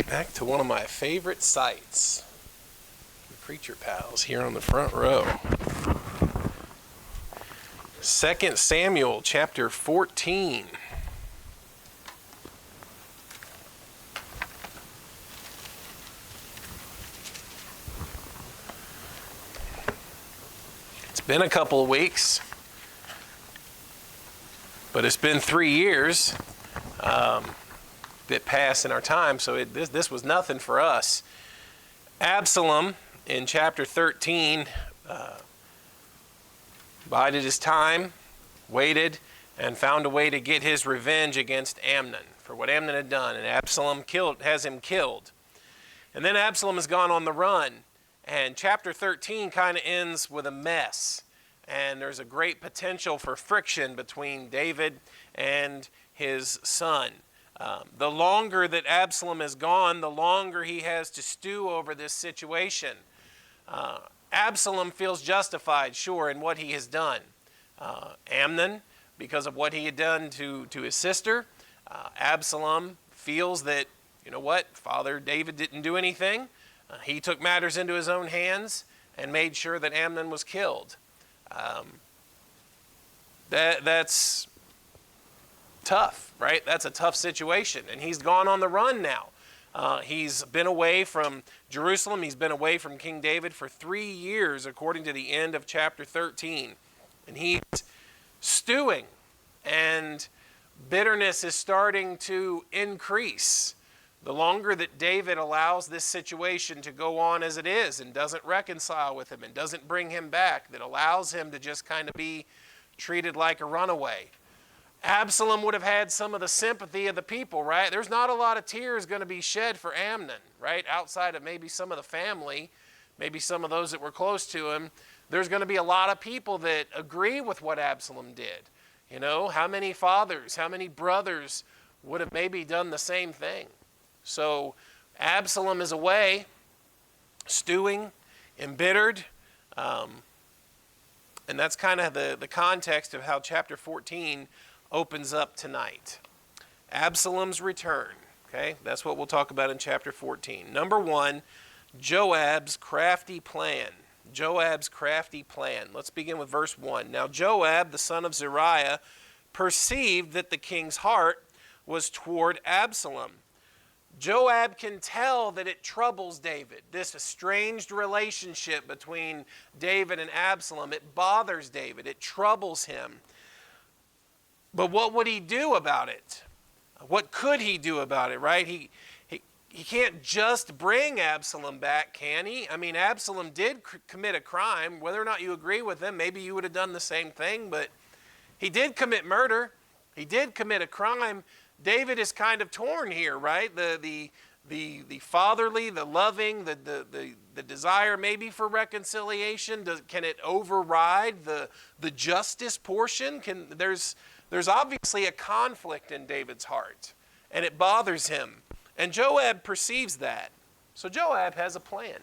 Back to one of my favorite sites, the Preacher Pals here on the front row. 2 Samuel chapter 14. It's been a couple of weeks, but it's been 3 years that passed in our time, so this was nothing for us. Absalom, in chapter 13, bided his time, waited, and found a way to get his revenge against Amnon for what Amnon had done, and Absalom has him killed. And then Absalom has gone on the run, and chapter 13 kind of ends with a mess, and there's a great potential for friction between David and his son. The longer that Absalom is gone, the longer he has to stew over this situation. Absalom feels justified, sure, in what he has done. Amnon, because of what he had done to his sister. Absalom feels that, you know what, Father David didn't do anything. He took matters into his own hands and made sure that Amnon was killed. That's tough, right? That's a tough situation. And he's gone on the run now. He's been away from Jerusalem. He's been away from King David for 3 years, according to the end of chapter 13. And he's stewing, and bitterness is starting to increase. The longer that David allows this situation to go on as it is and doesn't reconcile with him and doesn't bring him back, that allows him to just kind of be treated like a runaway. Absalom would have had some of the sympathy of the people, right? There's not a lot of tears going to be shed for Amnon, right? Outside of maybe some of the family, maybe some of those that were close to him, there's going to be a lot of people that agree with what Absalom did. You know, how many fathers, how many brothers would have maybe done the same thing? So Absalom is away, stewing, embittered, and that's kind of the context of how chapter 14 opens up tonight. Absalom's return. Okay, that's what we'll talk about in chapter 14. Number 1, Joab's crafty plan. Joab's crafty plan. Let's begin with verse 1. Now Joab, the son of Zeruiah, perceived that the king's heart was toward Absalom. Joab can tell that it troubles David. This estranged relationship between David and Absalom, it bothers David. It troubles him. But what would he do about it? What could he do about it, right? He can't just bring Absalom back, can he? I mean, Absalom did commit a crime. Whether or not you agree with him, maybe you would have done the same thing, but he did commit murder. He did commit a crime. David is kind of torn here, right? The fatherly, the loving, the desire maybe for reconciliation, can it override the justice portion? There's obviously a conflict in David's heart, and it bothers him. And Joab perceives that. So Joab has a plan.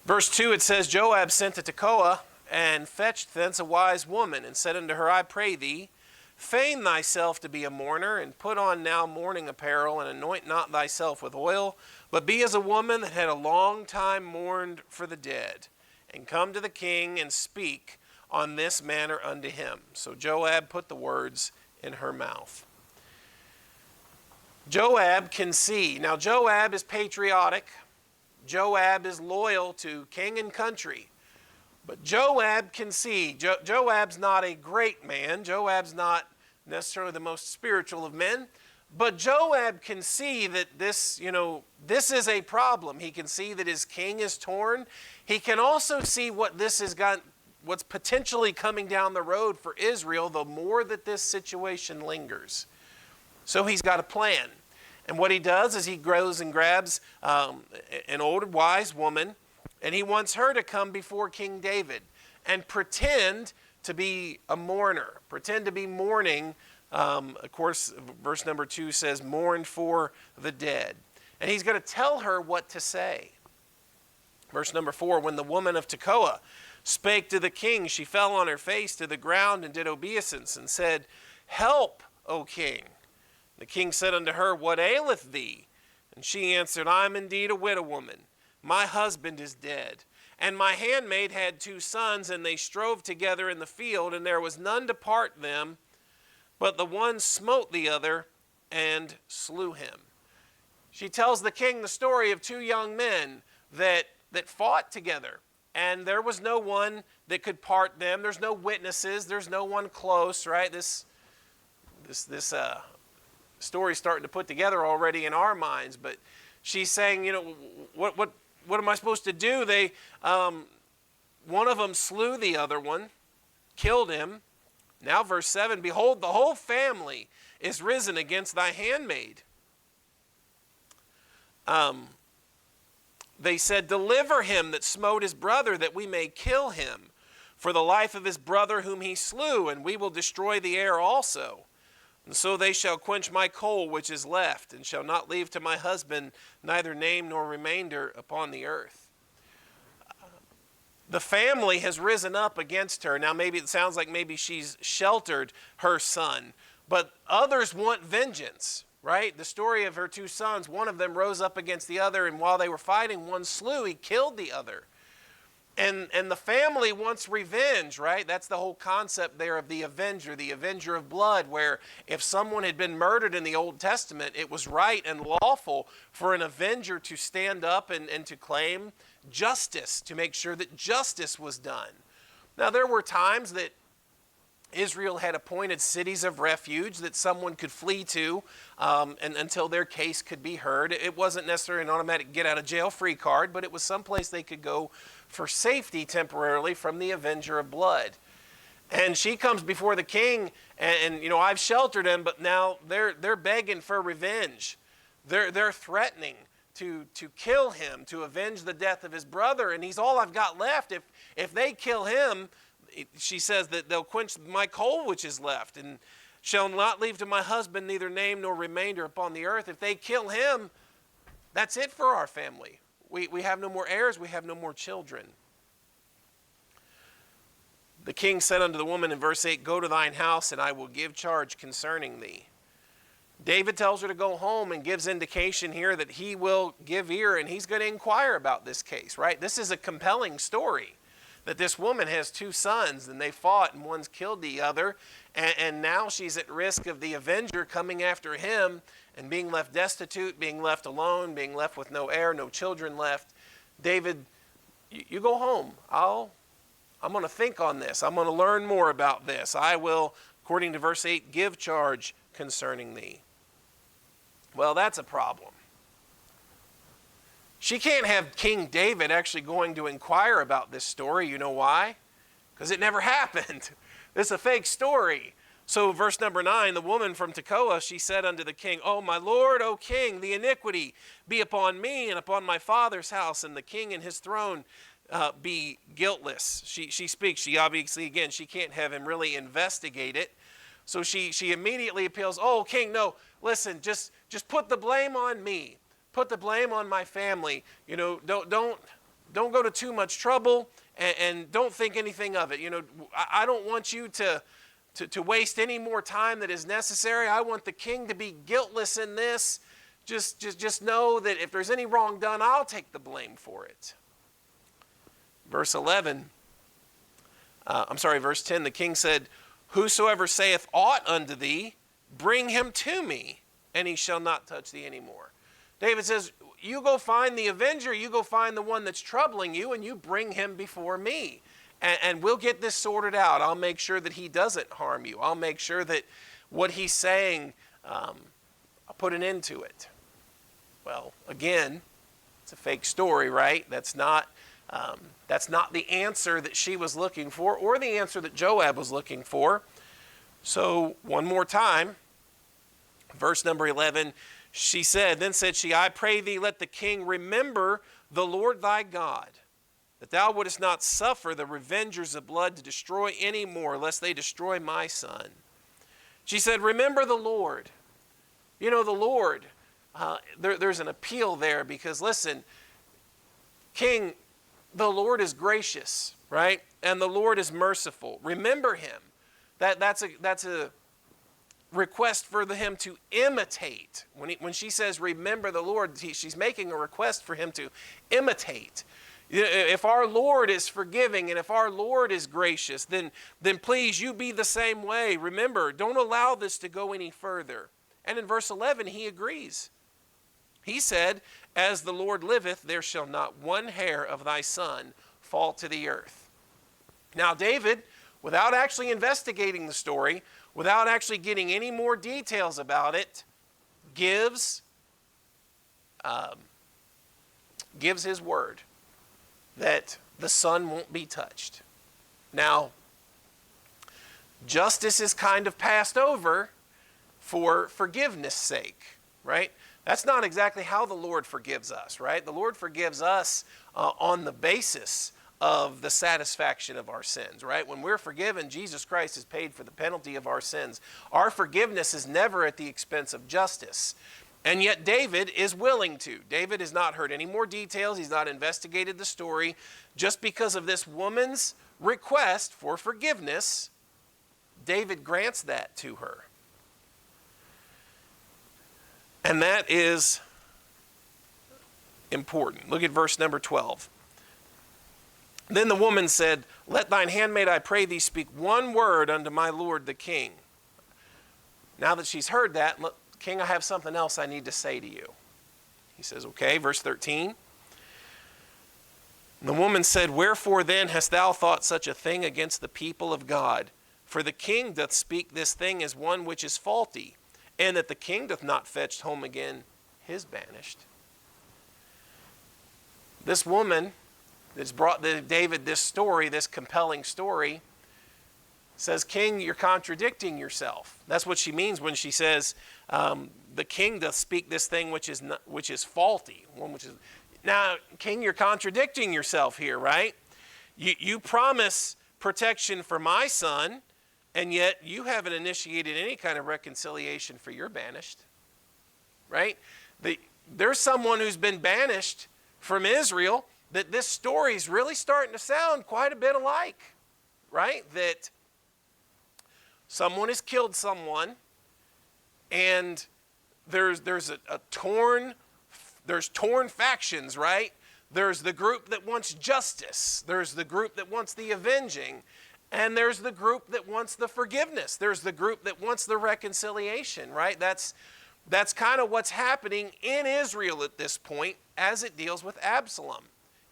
Verse 2, it says, Joab sent to Tekoa and fetched thence a wise woman, and said unto her, I pray thee, feign thyself to be a mourner, and put on now mourning apparel, and anoint not thyself with oil, but be as a woman that had a long time mourned for the dead, and come to the king and speak on this manner unto him. So Joab put the words in her mouth. Joab can see. Now Joab is patriotic. Joab is loyal to king and country. But Joab can see. Joab's not a great man. Joab's not necessarily the most spiritual of men. But Joab can see that this is a problem. He can see that his king is torn. He can also see what's potentially coming down the road for Israel the more that this situation lingers. So he's got a plan. And what he does is he goes and grabs an old wise woman, and he wants her to come before King David and pretend to be a mourner, pretend to be mourning. Of course, verse number 2 says, mourn for the dead. And he's going to tell her what to say. Verse number 4, when the woman of Tekoa spake to the king, she fell on her face to the ground and did obeisance and said, help, O king. The king said unto her, What aileth thee? And she answered, I am indeed a widow woman. My husband is dead. And my handmaid had 2 sons, and they strove together in the field, and there was none to part them, but the one smote the other and slew him. She tells the king the story of 2 young men that fought together, and there was no one that could part them. There's no witnesses. There's no one close, right? This story's starting to put together already in our minds, but she's saying, what am I supposed to do? One of them slew the other one, killed him. Now verse 7, Behold, the whole family is risen against thy handmaid. They said, Deliver him that smote his brother, that we may kill him for the life of his brother whom he slew, and we will destroy the heir also. And so they shall quench my coal which is left, and shall not leave to my husband neither name nor remainder upon the earth. The family has risen up against her. Now maybe it sounds like maybe she's sheltered her son, but others want vengeance, right? The story of her 2 sons, one of them rose up against the other, and while they were fighting, one slew, he killed the other. And the family wants revenge, right? That's the whole concept there of the avenger of blood, where if someone had been murdered in the Old Testament, it was right and lawful for an avenger to stand up and to claim justice, to make sure that justice was done. Now, there were times that Israel had appointed cities of refuge that someone could flee to and until their case could be heard. It wasn't necessarily an automatic get-out-of-jail-free card, but it was someplace they could go for safety temporarily from the avenger of blood. And she comes before the king, and I've sheltered him, but now they're begging for revenge. They're threatening to kill him, to avenge the death of his brother, and he's all I've got left. If they kill him, she says that they'll quench my coal which is left, and shall not leave to my husband neither name nor remainder upon the earth. If they kill him, that's it for our family. We have no more heirs, we have no more children. The king said unto the woman in verse 8, Go to thine house, and I will give charge concerning thee. David tells her to go home and gives indication here that he will give ear, and he's going to inquire about this case, right? This is a compelling story, that this woman has 2 sons, and they fought, and one's killed the other, and now she's at risk of the avenger coming after him and being left destitute, being left alone, being left with no heir, no children left. David, you go home. I'm going to think on this. I'm going to learn more about this. I will, according to verse 8, give charge concerning thee. Well, that's a problem. She can't have King David actually going to inquire about this story. You know why? Because it never happened. It's a fake story. So verse number 9, the woman from Tekoa, she said unto the king, O my lord, O king, the iniquity be upon me and upon my father's house, and the king and his throne be guiltless. She speaks. She obviously, again, she can't have him really investigate it. So she immediately appeals, oh, king, no, listen, just put the blame on me. Put the blame on my family. Don't go to too much trouble, and don't think anything of it. I don't want you to waste any more time that is necessary. I want the king to be guiltless in this. Just know that if there's any wrong done, I'll take the blame for it. Verse 10, the king said, Whosoever saith aught unto thee, bring him to me, and he shall not touch thee anymore. David says, you go find the avenger, you go find the one that's troubling you, and you bring him before me. And we'll get this sorted out. I'll make sure that he doesn't harm you. I'll make sure that what he's saying, I'll put an end to it. Well, again, it's a fake story, right? That's not the answer that she was looking for, or the answer that Joab was looking for. So one more time, verse number 11, then said she, I pray thee, let the king remember the Lord thy God, that thou wouldest not suffer the revengers of blood to destroy any more, lest they destroy my son. She said, remember the Lord. The Lord, there's an appeal there, because listen, king, the Lord is gracious, right? And the Lord is merciful. Remember him. That's request for him to imitate. When she says, remember the Lord, she's making a request for him to imitate. If our Lord is forgiving and if our Lord is gracious, then please, you be the same way. Remember, don't allow this to go any further. And in verse 11, he agrees. He said, as the Lord liveth, there shall not one hair of thy son fall to the earth. Now, David, without actually investigating the story, without actually getting any more details about it, gives his word that the son won't be touched. Now, justice is kind of passed over for forgiveness' sake, right? That's not exactly how the Lord forgives us, right? The Lord forgives us on the basis of the satisfaction of our sins, right? When we're forgiven, Jesus Christ has paid for the penalty of our sins. Our forgiveness is never at the expense of justice. And yet David is willing to. David has not heard any more details. He's not investigated the story. Just because of this woman's request for forgiveness, David grants that to her. And that is important. Look at verse number 12. Then the woman said, let thine handmaid, I pray thee, speak one word unto my lord the king. Now that she's heard that, King, I have something else I need to say to you. He says, okay, verse 13. The woman said, wherefore then hast thou thought such a thing against the people of God? For the king doth speak this thing as one which is faulty, and that the king doth not fetch home again his banished. This woman that's brought David this story, this compelling story, says, King, you're contradicting yourself. That's what she means when she says, the king doth speak this thing which is faulty. Now, King, you're contradicting yourself here, right? You promise protection for my son, and yet you haven't initiated any kind of reconciliation for your banished, right? There's someone who's been banished from Israel that this story is really starting to sound quite a bit alike, right? That someone has killed someone, and there's torn factions, right? There's the group that wants justice. There's the group that wants the avenging. And there's the group that wants the forgiveness. There's the group that wants the reconciliation, right? That's kind of what's happening in Israel at this point as it deals with Absalom.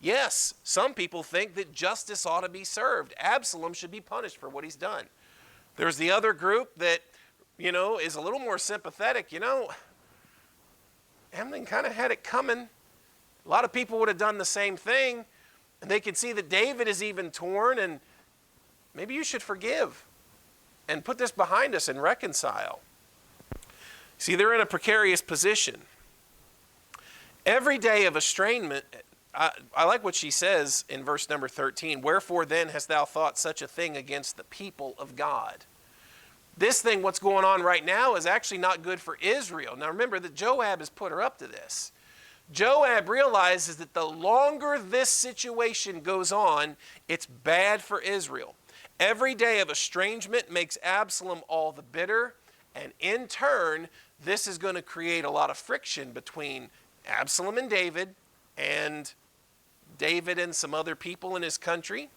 Yes, some people think that justice ought to be served. Absalom should be punished for what he's done. There's the other group that, is a little more sympathetic. Amnon kind of had it coming. A lot of people would have done the same thing. And they can see that David is even torn, and maybe you should forgive and put this behind us and reconcile. See, they're in a precarious position. Every day of estrangement, I like what she says in verse number 13. Wherefore then hast thou thought such a thing against the people of God? This thing, what's going on right now, is actually not good for Israel. Now remember that Joab has put her up to this. Joab realizes that the longer this situation goes on, it's bad for Israel. Every day of estrangement makes Absalom all the bitter, and in turn, this is going to create a lot of friction between Absalom and David and some other people in his country.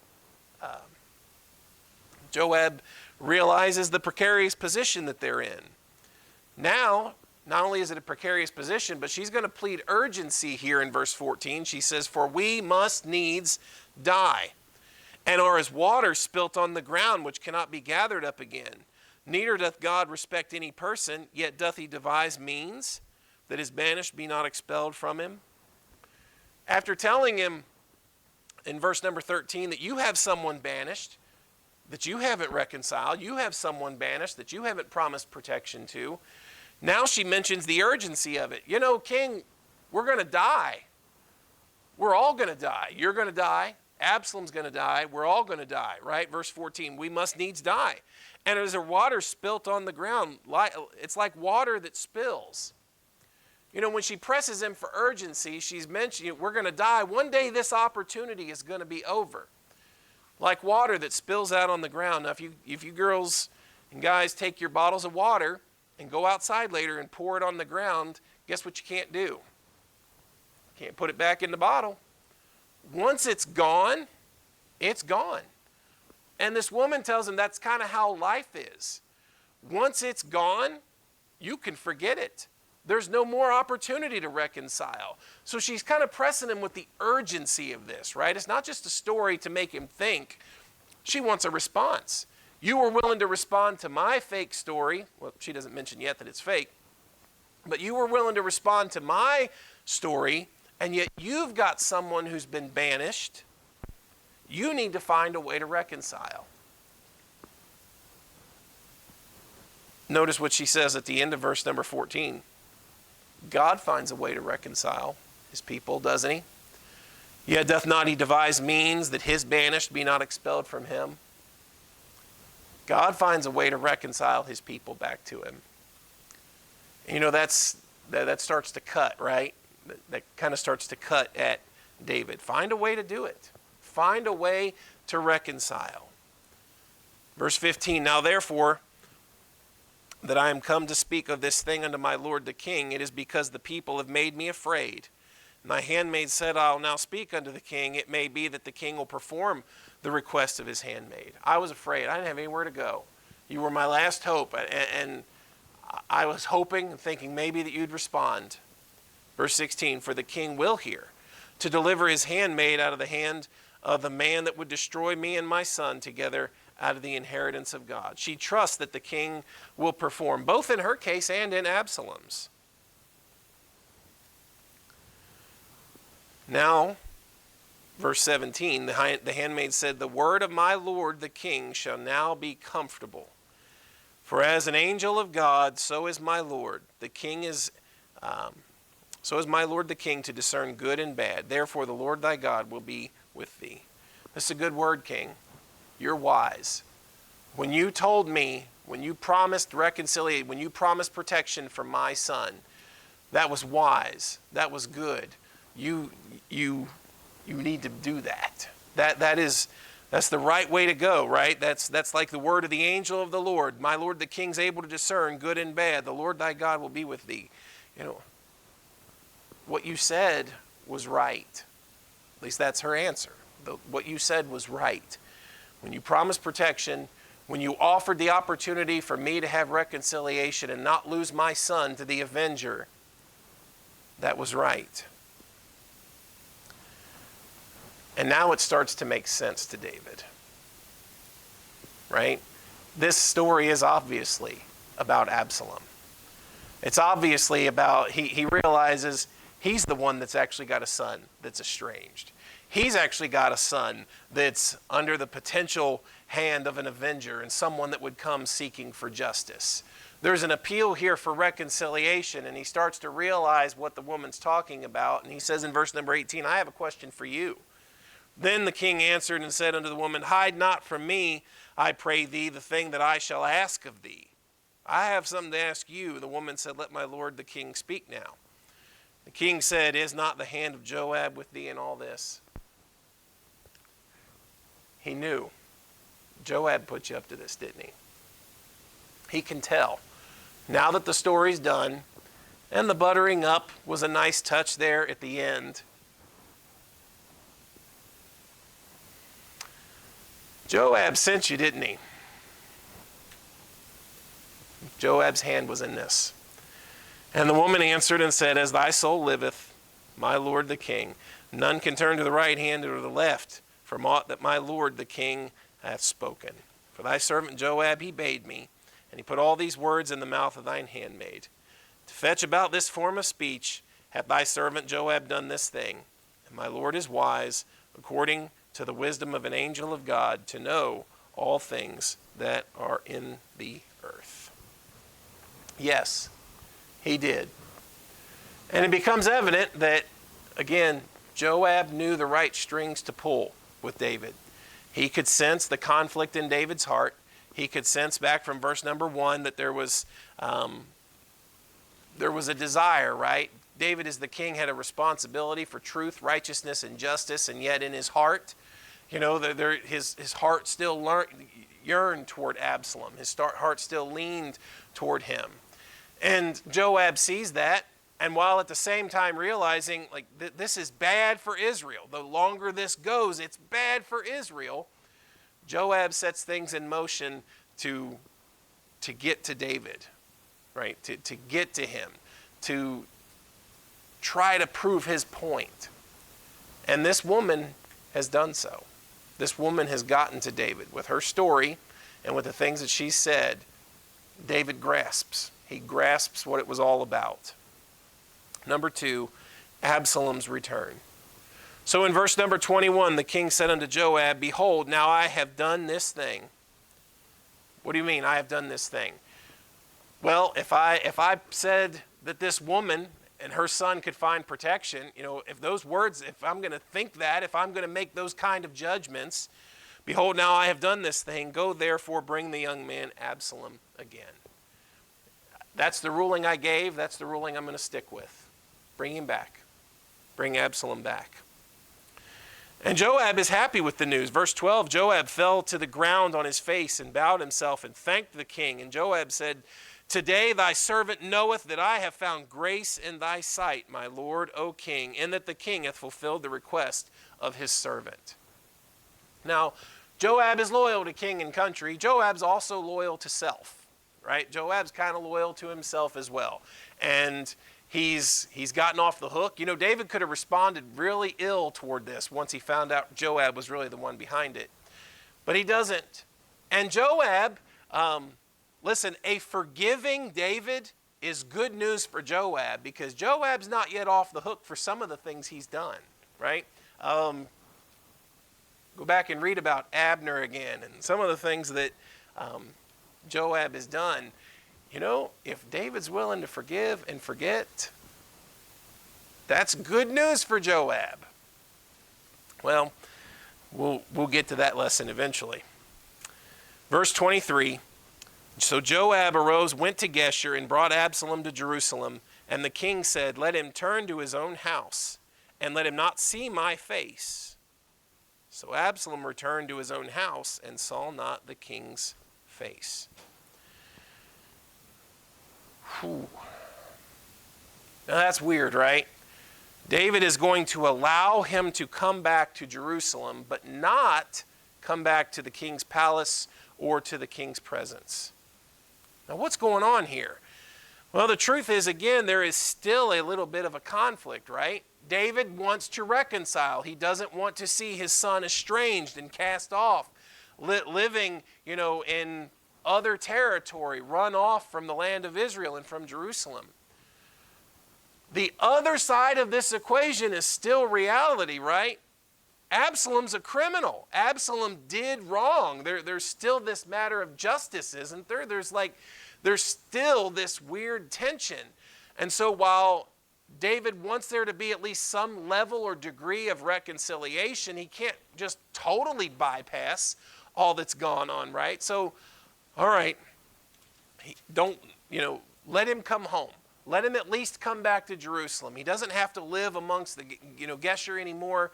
Joab realizes the precarious position that they're in. Now, not only is it a precarious position, but she's going to plead urgency here in verse 14. She says, for we must needs die, and are as water spilt on the ground, which cannot be gathered up again. Neither doth God respect any person, yet doth he devise means that his banished be not expelled from him. After telling him in verse number 13 that you have someone banished, that you haven't reconciled, you have someone banished that you haven't promised protection to, now she mentions the urgency of it. King, we're going to die. We're all going to die. You're going to die. Absalom's going to die. We're all going to die, right? Verse 14, we must needs die. And as there water spilt on the ground, it's like water that spills. When she presses him for urgency, she's mentioning we're going to die. One day this opportunity is going to be over. Like water that spills out on the ground. Now, if you girls and guys take your bottles of water and go outside later and pour it on the ground, guess what you can't do? Can't put it back in the bottle. Once it's gone, it's gone. And this woman tells him that's kind of how life is. Once it's gone, you can forget it. There's no more opportunity to reconcile. So she's kind of pressing him with the urgency of this, right? It's not just a story to make him think. She wants a response. You were willing to respond to my fake story. Well, she doesn't mention yet that it's fake. But you were willing to respond to my story, and yet you've got someone who's been banished. You need to find a way to reconcile. Notice what she says at the end of verse number 14. God finds a way to reconcile his people, doesn't he? Yet doth not he devise means that his banished be not expelled from him? God finds a way to reconcile his people back to him. You know, that starts to cut, right? That kind of starts to cut at David. Find a way to do it. Find a way to reconcile. Verse 15, now therefore, that I am come to speak of this thing unto my lord the king, it is because the people have made me afraid. And thy handmaid said, I'll now speak unto the king. It may be that the king will perform the request of his handmaid. I was afraid. I didn't have anywhere to go. You were my last hope. And I was hoping and thinking maybe that you'd respond. Verse 16, for the king will hear, to deliver his handmaid out of the hand of the man that would destroy me and my son together out of the inheritance of God. She trusts that the king will perform, both in her case and in Absalom's. Now, verse 17, the handmaid said, the word of my lord the king shall now be comfortable. For as an angel of God, so is my lord. The king is, so is my lord the king to discern good and bad. Therefore the Lord thy God will be with thee. This is a good word, king. You're wise. When you told me, when you promised reconciliation, when you promised protection for my son, that was wise. That was good. You need to do that. That's the right way to go, right? That's like the word of the angel of the Lord. My Lord the king's able to discern good and bad. The Lord thy God will be with thee. You know, what you said was right. At least that's her answer. What you said was right. When you promised protection, when you offered the opportunity for me to have reconciliation and not lose my son to the avenger, that was right. And now it starts to make sense to David, right? This story is obviously about Absalom. It's obviously about, he realizes he's the one that's actually got a son that's estranged. He's actually got a son that's under the potential hand of an avenger and someone that would come seeking for justice. There's an appeal here for reconciliation, and he starts to realize what the woman's talking about. And he says in verse number 18, I have a question for you. Then the king answered and said unto the woman, hide not from me, I pray thee, the thing that I shall ask of thee. I have something to ask you. The woman said, let my lord the king speak now. The king said, is not the hand of Joab with thee in all this? He knew. Joab put you up to this, didn't he? He can tell. Now that the story's done, and the buttering up was a nice touch there at the end, Joab sent you, didn't he? Joab's hand was in this. And the woman answered and said, as thy soul liveth, my lord the king, none can turn to the right hand or to the left from aught that my lord the king hath spoken. For thy servant Joab he bade me, and he put all these words in the mouth of thine handmaid. To fetch about this form of speech hath thy servant Joab done this thing. And my lord is wise, according to the wisdom of an angel of God, to know all things that are in the earth. Yes, he did. And it becomes evident that, again, Joab knew the right strings to pull with David. He could sense the conflict in David's heart. He could sense back from verse number 1 that there was a desire, right? David as the king had a responsibility for truth, righteousness, and justice, and yet in his heart, you know, his heart still yearned toward Absalom. His heart still leaned toward him. And Joab sees that, and while at the same time realizing like this is bad for Israel, the longer this goes, it's bad for Israel, Joab sets things in motion to get to David, right? To get to him, to try to prove his point. And this woman has done so. This woman has gotten to David. With her story and with the things that she said, David grasps. He grasps what it was all about. Number 2, Absalom's return. So in verse number 21, the king said unto Joab, Behold, now I have done this thing. What do you mean, I have done this thing? Well, if I said that this woman and her son could find protection, if those words, if I'm going to think that, if I'm going to make those kind of judgments, behold, now I have done this thing. Go therefore, bring the young man Absalom again. That's the ruling I gave. That's the ruling I'm going to stick with. Bring him back. Bring Absalom back. And Joab is happy with the news. Verse 12, Joab fell to the ground on his face and bowed himself and thanked the king. And Joab said, Today thy servant knoweth that I have found grace in thy sight, my lord, O king, and that the king hath fulfilled the request of his servant. Now, Joab is loyal to king and country. Joab's also loyal to self. Right? Joab's kind of loyal to himself as well. And he's gotten off the hook. David could have responded really ill toward this once he found out Joab was really the one behind it. But he doesn't. And Joab, listen, a forgiving David is good news for Joab because Joab's not yet off the hook for some of the things he's done. Right? Go back and read about Abner again and some of the things that Joab has done. If David's willing to forgive and forget, that's good news for Joab. Well, we'll get to that lesson eventually. Verse 23, So Joab arose, went to Geshur, and brought Absalom to Jerusalem. And the king said, Let him turn to his own house, and let him not see my face. So Absalom returned to his own house, and saw not the king's face. Whew. Now that's weird, right? David is going to allow him to come back to Jerusalem, but not come back to the king's palace or to the king's presence. Now what's going on here? Well, the truth is, again, there is still a little bit of a conflict, right? David wants to reconcile. He doesn't want to see his son estranged and cast off, living, in other territory, run off from the land of Israel and from Jerusalem. The other side of this equation is still reality, right? Absalom's a criminal. Absalom did wrong. There's still this matter of justice, isn't there? There's still this weird tension. And so while David wants there to be at least some level or degree of reconciliation, he can't just totally bypass all that's gone on, right? So, all right, let him come home. Let him at least come back to Jerusalem. He doesn't have to live amongst the, Geshur anymore.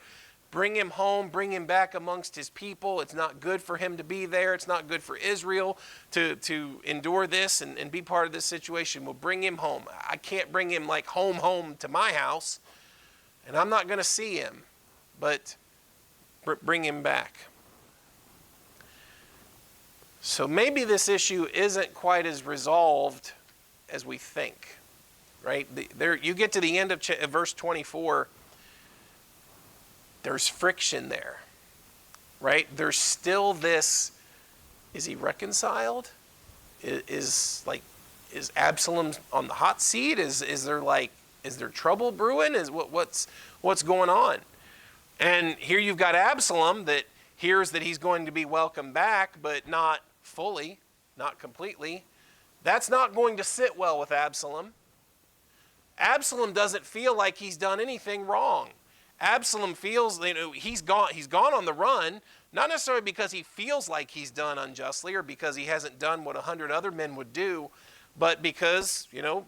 Bring him home, bring him back amongst his people. It's not good for him to be there. It's not good for Israel to endure this and be part of this situation. We'll bring him home. I can't bring him like home to my house, and I'm not going to see him, but bring him back. So maybe this issue isn't quite as resolved as we think, right? You get to the end of verse 24, there's friction there, right? There's still this, is he reconciled? Is Absalom on the hot seat? Is there trouble brewing? What's going on? And here you've got Absalom that hears that he's going to be welcomed back, but not fully, not completely. That's not going to sit well with Absalom. Absalom doesn't feel like he's done anything wrong. Absalom feels, he's gone on the run, not necessarily because he feels like he's done unjustly or because he hasn't done what 100 other men would do, but because,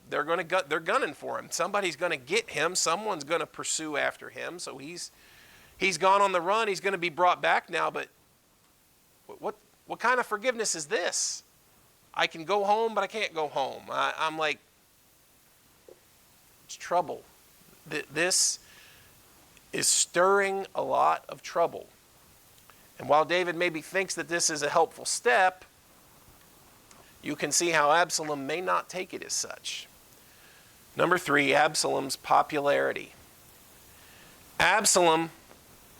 they're gunning for him. Somebody's going to get him. Someone's going to pursue after him. So he's gone on the run. He's going to be brought back now. But what kind of forgiveness is this? I can go home, but I can't go home. I'm like, It's trouble. This is stirring a lot of trouble. And while David maybe thinks that this is a helpful step, you can see how Absalom may not take it as such. Number 3, Absalom's popularity. Absalom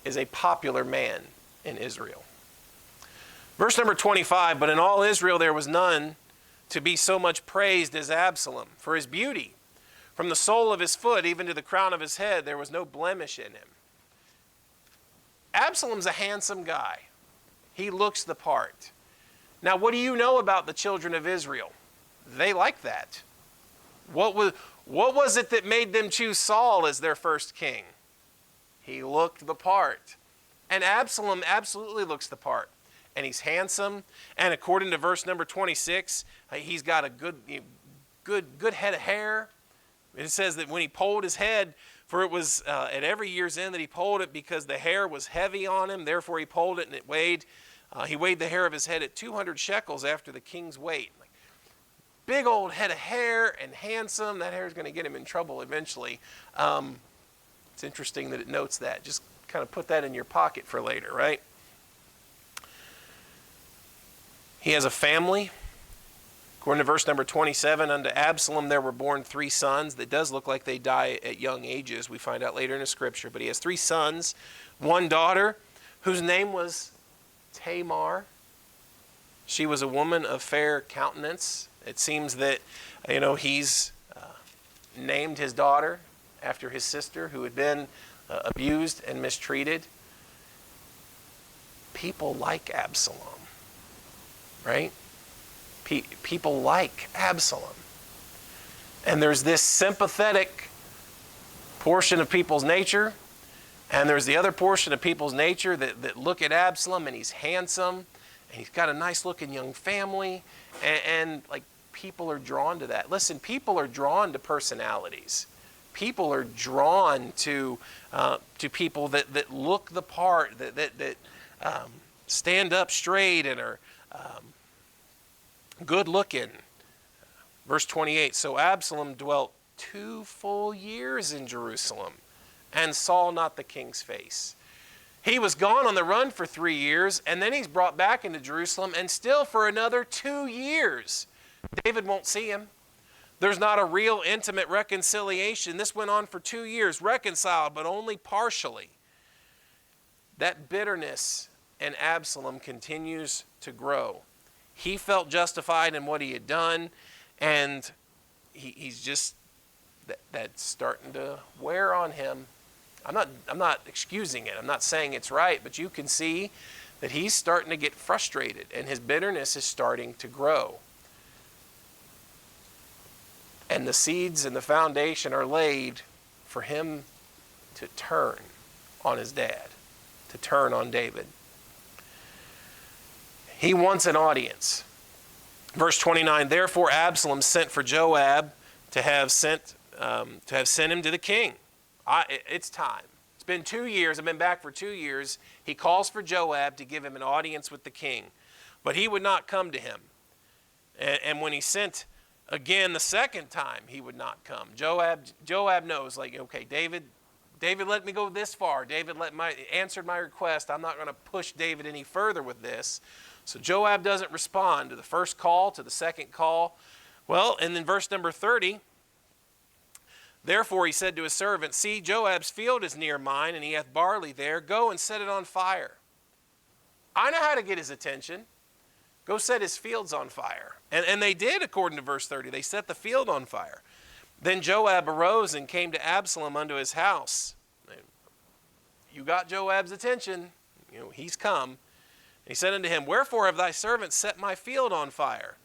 is a popular man in Israel. Verse number 25, but in all Israel there was none to be so much praised as Absalom for his beauty. From the sole of his foot even to the crown of his head, there was no blemish in him. Absalom's a handsome guy. He looks the part. Now, what do you know about the children of Israel? They like that. What was it that made them choose Saul as their first king? He looked the part. And Absalom absolutely looks the part. And he's handsome. And according to verse number 26, he's got a good head of hair. It says that when he polled his head, for it was at every year's end that he polled it because the hair was heavy on him. Therefore he polled it and it weighed. He weighed the hair of his head at 200 shekels after the king's weight. Big old head of hair and handsome. That hair is going to get him in trouble eventually. It's interesting that it notes that. Just kind of put that in your pocket for later, right? He has a family. According to verse number 27, unto Absalom there were born 3 sons. That does look like they die at young ages. We find out later in the scripture. But he has 3 sons, 1 daughter, whose name was Tamar. She was a woman of fair countenance. It seems that, he's named his daughter after his sister who had been abused and mistreated. People like Absalom, right? People like Absalom. And there's this sympathetic portion of people's nature, and there's the other portion of people's nature that look at Absalom, and he's handsome, and he's got a nice looking young family, and people are drawn to that. Listen, people are drawn to personalities. People are drawn to people that look the part, that stand up straight and are good looking. Verse 28, so Absalom dwelt 2 full years in Jerusalem and saw not the king's face. He was gone on the run for 3 years, and then he's brought back into Jerusalem, and still for another 2 years, David won't see him. There's not a real intimate reconciliation. This went on for 2 years, reconciled, but only partially. That bitterness in Absalom continues to grow. He felt justified in what he had done, and he's just, that's starting to wear on him. I'm not excusing it. I'm not saying it's right, but you can see that he's starting to get frustrated, and his bitterness is starting to grow. And the seeds and the foundation are laid for him to turn on his dad, to turn on David. He wants an audience. Verse 29, therefore Absalom sent for Joab to have sent him to the king. It's time. It's been 2 years. I've been back for 2 years. He calls for Joab to give him an audience with the king. But he would not come to him. And when he sent again the second time, he would not come. Joab knows, okay, David let me go this far. David answered my request. I'm not going to push David any further with this. So Joab doesn't respond to the first call, to the second call. Well, and then verse number 30, therefore he said to his servant, see, Joab's field is near mine, and he hath barley there. Go and set it on fire. I know how to get his attention. Go set his fields on fire. And they did, according to verse 30. They set the field on fire. Then Joab arose and came to Absalom unto his house. You got Joab's attention. He's come. He said unto him, wherefore have thy servant set my field on fire?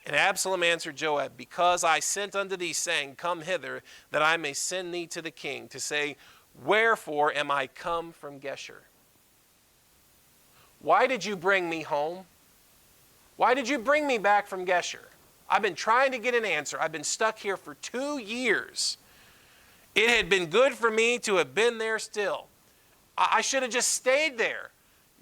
And Absalom answered Joab, because I sent unto thee, saying, come hither, that I may send thee to the king, to say, wherefore am I come from Geshur? Why did you bring me home? Why did you bring me back from Geshur? I've been trying to get an answer. I've been stuck here for 2 years. It had been good for me to have been there still. I should have just stayed there.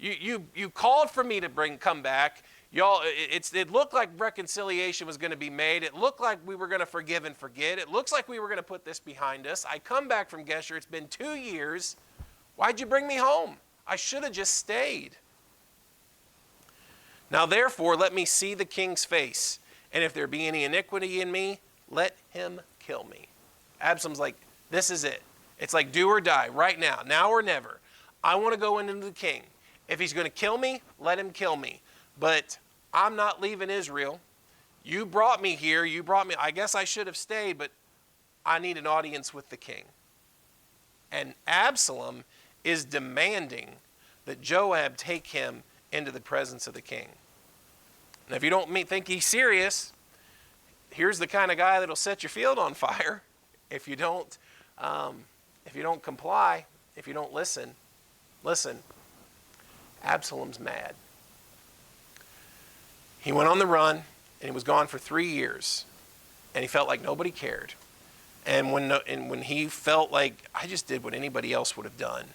You called for me to come back. Y'all, it looked like reconciliation was going to be made. It looked like we were going to forgive and forget. It looks like we were going to put this behind us. I come back from Geshur. It's been 2 years. Why'd you bring me home? I should have just stayed. Now, therefore, let me see the king's face. And if there be any iniquity in me, let him kill me. Absalom's like, this is it. It's like do or die right now or never. I want to go into the king. If he's going to kill me, let him kill me. But I'm not leaving Israel. You brought me here. I guess I should have stayed, but I need an audience with the king. And Absalom is demanding that Joab take him into the presence of the king. Now, if you don't think he's serious, here's the kind of guy that'll set your field on fire if you don't comply, if you don't listen. Listen, Absalom's mad. He went on the run, and he was gone for 3 years, and he felt like nobody cared. And when he felt like, I just did what anybody else would have done,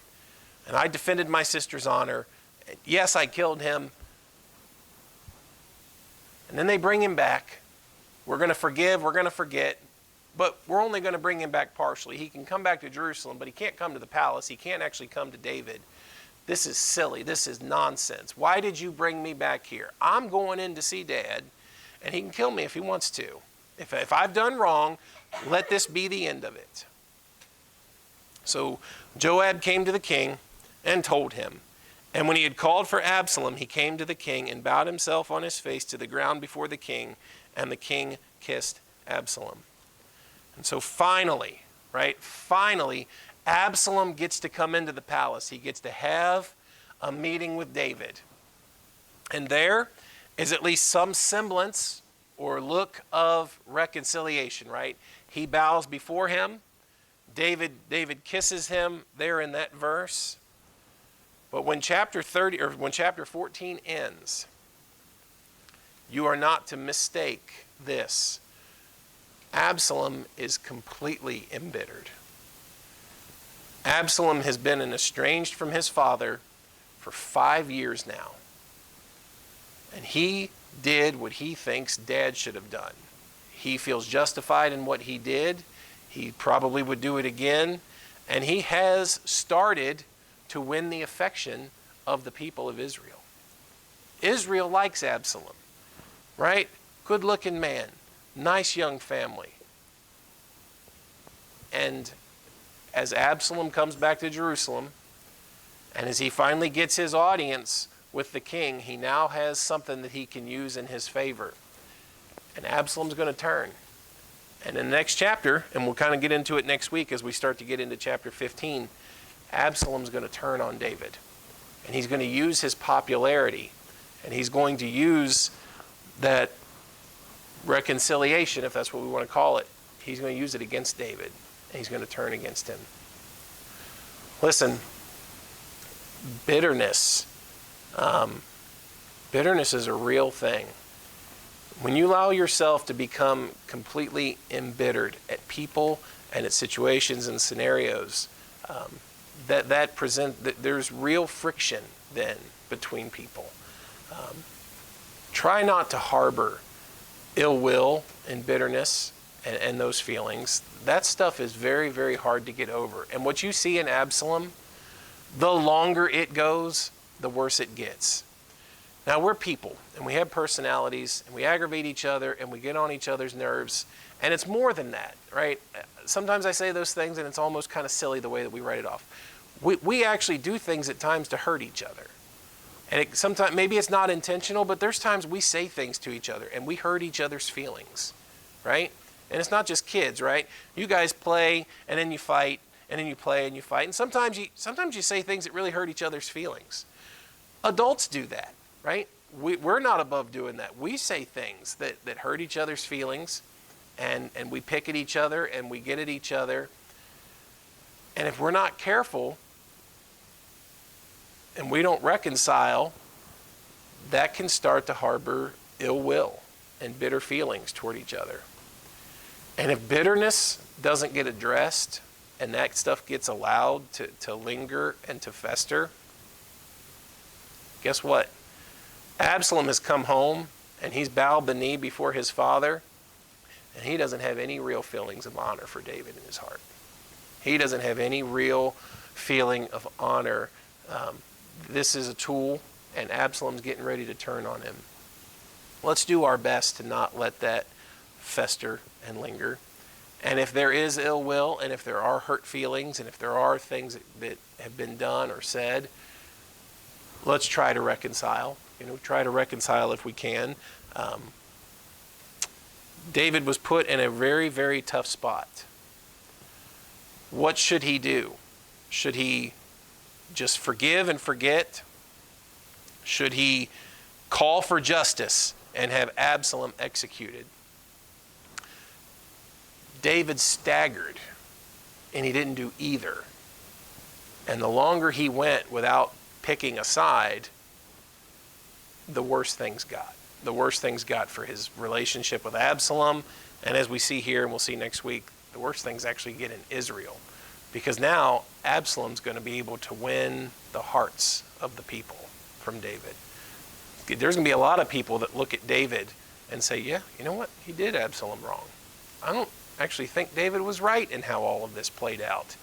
and I defended my sister's honor, yes, I killed him, and then they bring him back. We're going to forgive, we're going to forget, but we're only going to bring him back partially. He can come back to Jerusalem, but he can't come to the palace. He can't actually come to David. This is silly. This is nonsense. Why did you bring me back here? I'm going in to see Dad, and he can kill me if he wants to. If I've done wrong, let this be the end of it. So Joab came to the king and told him. And when he had called for Absalom, he came to the king and bowed himself on his face to the ground before the king, and the king kissed Absalom. And so finally, Absalom gets to come into the palace. He gets to have a meeting with David. And there is at least some semblance or look of reconciliation, right? He bows before him. David kisses him there in that verse. But when chapter 14 ends, you are not to mistake this. Absalom is completely embittered. Absalom has been estranged from his father for 5 years now. And he did what he thinks Dad should have done. He feels justified in what he did. He probably would do it again. And he has started to win the affection of the people of Israel. Israel likes Absalom, right? Good-looking man, nice young family. And as Absalom comes back to Jerusalem, and as he finally gets his audience with the king, he now has something that he can use in his favor. And Absalom's going to turn. And in the next chapter, and we'll kind of get into it next week as we start to get into chapter 15, Absalom's going to turn on David. And he's going to use his popularity. And he's going to use that reconciliation, if that's what we want to call it. He's going to use it against David. And he's going to turn against him. Listen, bitterness. Bitterness is a real thing. When you allow yourself to become completely embittered at people and at situations and scenarios, there's real friction then between people. Try not to harbor ill will and bitterness and those feelings. That stuff is very, very hard to get over. And what you see in Absalom, the longer it goes, the worse it gets. Now, we're people, and we have personalities, and we aggravate each other, and we get on each other's nerves, and it's more than that, right? Sometimes I say those things, and it's almost kind of silly the way that we write it off. We actually do things at times to hurt each other. And sometimes, maybe it's not intentional, but there's times we say things to each other, and we hurt each other's feelings, right? And it's not just kids, right? You guys play, and then you fight, and then you play, and you fight, and sometimes you say things that really hurt each other's feelings. Adults do that. Right? We're not above doing that. We say things that hurt each other's feelings, and we pick at each other, and we get at each other. And if we're not careful, and we don't reconcile, that can start to harbor ill will and bitter feelings toward each other. And if bitterness doesn't get addressed, and that stuff gets allowed to linger and to fester, guess what? Absalom has come home, and he's bowed the knee before his father, and he doesn't have any real feelings of honor for David in his heart. He doesn't have any real feeling of honor. This is a tool, and Absalom's getting ready to turn on him. Let's do our best to not let that fester and linger. And if there is ill will, and if there are hurt feelings, and if there are things that have been done or said, let's try to reconcile. Try to reconcile if we can. David was put in a very, very tough spot. What should he do? Should he just forgive and forget? Should he call for justice and have Absalom executed? David staggered, and he didn't do either. And the longer he went without picking a side, the worse things got. The worse things got for his relationship with Absalom. And as we see here, and we'll see next week, the worse things actually get in Israel. Because now Absalom's going to be able to win the hearts of the people from David. There's going to be a lot of people that look at David and say, yeah, you know what? He did Absalom wrong. I don't actually think David was right in how all of this played out.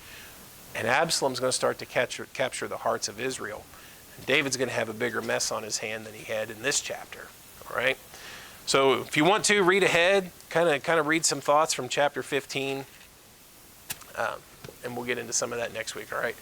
And Absalom's going to start to capture the hearts of Israel. And David's going to have a bigger mess on his hand than he had in this chapter. All right? So if you want to, read ahead, kind of read some thoughts from chapter 15. And we'll get into some of that next week, all right?